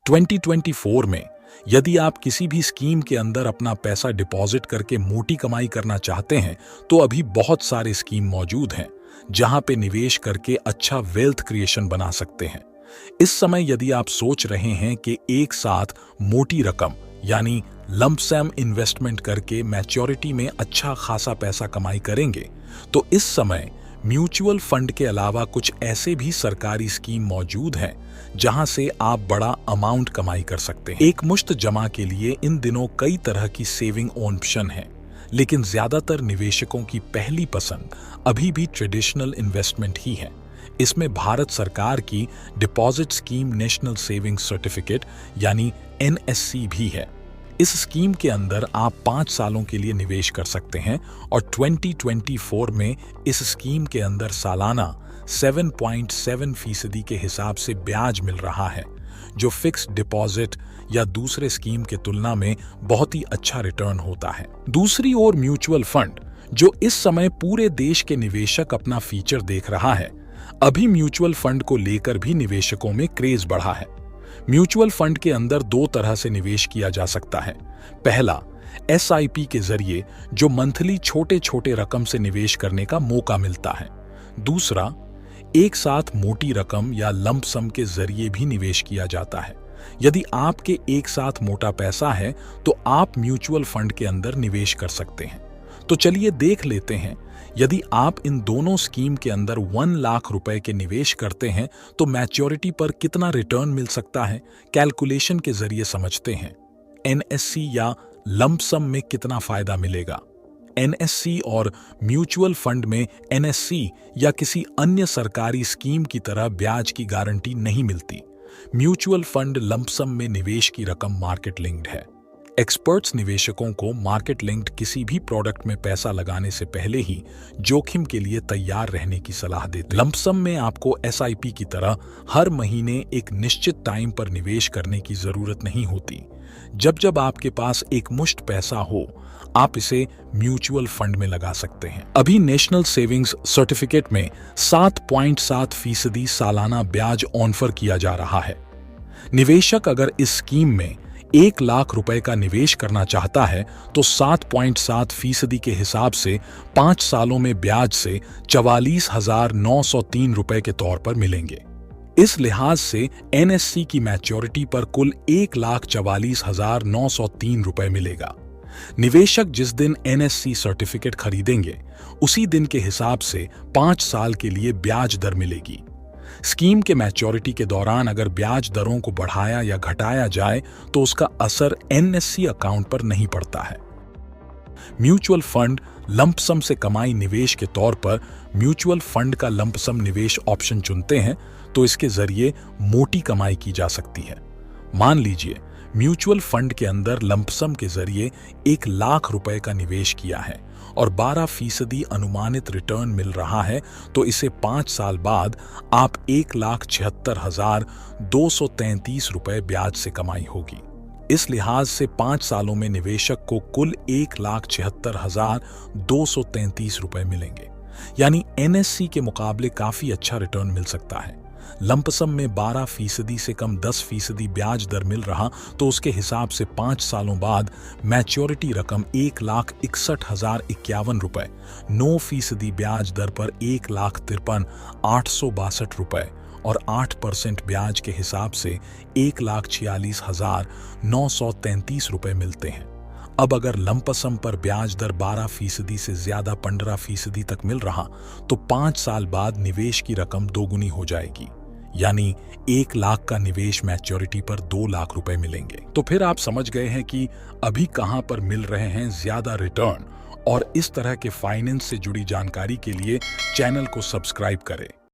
2024 में यदि आप किसी भी स्कीम के अंदर अपना पैसा डिपॉजिट करके मोटी कमाई करना चाहते हैं तो अभी बहुत सारे स्कीम मौजूद हैं जहां पे निवेश करके अच्छा वेल्थ क्रिएशन बना सकते हैं। इस समय यदि आप सोच रहे हैं कि एक साथ मोटी रकम यानी लंप सम इन्वेस्टमेंट करके मैच्योरिटी में अच्छा खासा पैसा कमाई करेंगे तो इस समय म्यूचुअल फंड के अलावा कुछ ऐसे भी सरकारी स्कीम मौजूद हैं जहां से आप बड़ा अमाउंट कमाई कर सकते हैं। एक मुश्त जमा के लिए इन दिनों कई तरह की सेविंग ऑप्शन हैं, लेकिन ज्यादातर निवेशकों की पहली पसंद अभी भी ट्रेडिशनल इन्वेस्टमेंट ही है। इसमें भारत सरकार की deposit scheme national saving certificate यानी NSC भी है। इस स्कीम के अंदर आप 5 सालों के लिए निवेश कर सकते हैं और 2024 में इस स्कीम के अंदर सालाना 7.7% के हिसाब से ब्याज मिल रहा है, जो फिक्स्ड डिपॉजिट या दूसरे स्कीम के तुलना में बहुत ही अच्छा रिटर्न होता है। दूसरी ओर म्यूचुअल फंड, जो इस समय पूरे देश के निवेशक अपना फीचर देख रहा है, अभी म्यूचुअल फंड को लेकर भी निवेशकों में क्रेज बढ़ा है। म्यूचुअल फंड के अंदर 2 तरह से निवेश किया जा सकता है। पहला, SIP के जरिए जो मंथली छोटे छोटे रकम से निवेश करने का मौका मिलता है। दूसरा, एक साथ मोटी रकम या लंप सम के जरिए भी निवेश किया जाता है। यदि आपके एक साथ मोटा पैसा है तो आप म्यूचुअल फंड के अंदर निवेश कर सकते हैं। तो चलिए देख लेते हैं, यदि आप इन दोनों स्कीम के अंदर 1 लाख रुपए के निवेश करते हैं तो मैच्योरिटी पर कितना रिटर्न मिल सकता है, कैलकुलेशन के जरिए समझते हैं। NSC या लंप सम में कितना फायदा मिलेगा। NSC और म्यूचुअल फंड में NSC या किसी अन्य सरकारी स्कीम की तरह ब्याज की गारंटी नहीं मिलती। म्यूचुअल फंड लंप सम में निवेश की रकम मार्केट लिंक्ड है। एक्सपर्ट्स निवेशकों को मार्केट लिंक्ड किसी भी प्रोडक्ट में पैसा लगाने से पहले ही जोखिम के लिए तैयार रहने की सलाह देते हैं। लंप सम में आपको SIP की तरह हर महीने एक निश्चित टाइम पर निवेश करने की जरूरत नहीं होती। जब आपके पास एक मुश्त पैसा हो, आप इसे म्यूचुअल फंड में लगा सकते हैं। अभी नेशनल सेविंग्स सर्टिफिकेट में 7.7% सालाना ब्याज ऑफर किया जा रहा है। निवेशक अगर इस स्कीम में 1 लाख रुपए का निवेश करना चाहता है तो 7.7% के हिसाब से 5 सालों में ब्याज से 44,903 रुपए के तौर पर मिलेंगे। इस लिहाज से NSC की मैच्योरिटी पर कुल 1,44,903 रुपए मिलेगा। निवेशक जिस दिन NSC सर्टिफिकेट खरीदेंगे उसी दिन के हिसाब से 5 साल के लिए ब्याज दर मिलेगी। स्कीम के मैच्योरिटी के दौरान अगर ब्याज दरों को बढ़ाया या घटाया जाए तो उसका असर NSC अकाउंट पर नहीं पड़ता है। म्यूचुअल फंड लंप सम से कमाई निवेश के तौर पर म्यूचुअल फंड का लंप सम निवेश ऑप्शन चुनते हैं तो इसके जरिए मोटी कमाई की जा सकती है। मान लीजिए म्यूचुअल फंड के अंदर लंप सम के जरिए 1 लाख रुपए का निवेश किया है और 12% अनुमानित रिटर्न मिल रहा है, तो इसे 5 साल बाद आप 1,76,233 रुपए ब्याज से कमाई होगी। इस लिहाज से 5 सालों में निवेशक को कुल 1,76,233 रुपए मिलेंगे, यानी NSC के मुकाबले काफी अच्छा रिटर्न मिल सकता है। लंप सम में 12% से कम 10% ब्याज दर मिल रहा तो उसके हिसाब से 5 सालों बाद मैच्योरिटी रकम 1,61,051 रुपए, 9% ब्याज दर पर 1,53,862 रुपए और 8% ब्याज के हिसाब से 1,46,933 रुपए मिलते हैं। अब अगर लंप सम पर ब्याज दर 12% से ज्यादा 15% तक मिल रहा तो 5 साल बाद निवेश की रकम दोगुनी हो जाएगी, यानी 1 लाख का निवेश मैच्योरिटी पर 2 लाख रुपए मिलेंगे। तो फिर आप समझ गए हैं कि अभी कहां पर मिल रहे हैं ज्यादा रिटर्न, और इस तरह के फाइनेंस से जुड़ी जानकारी के लिए चैनल को सब्सक्राइब करें।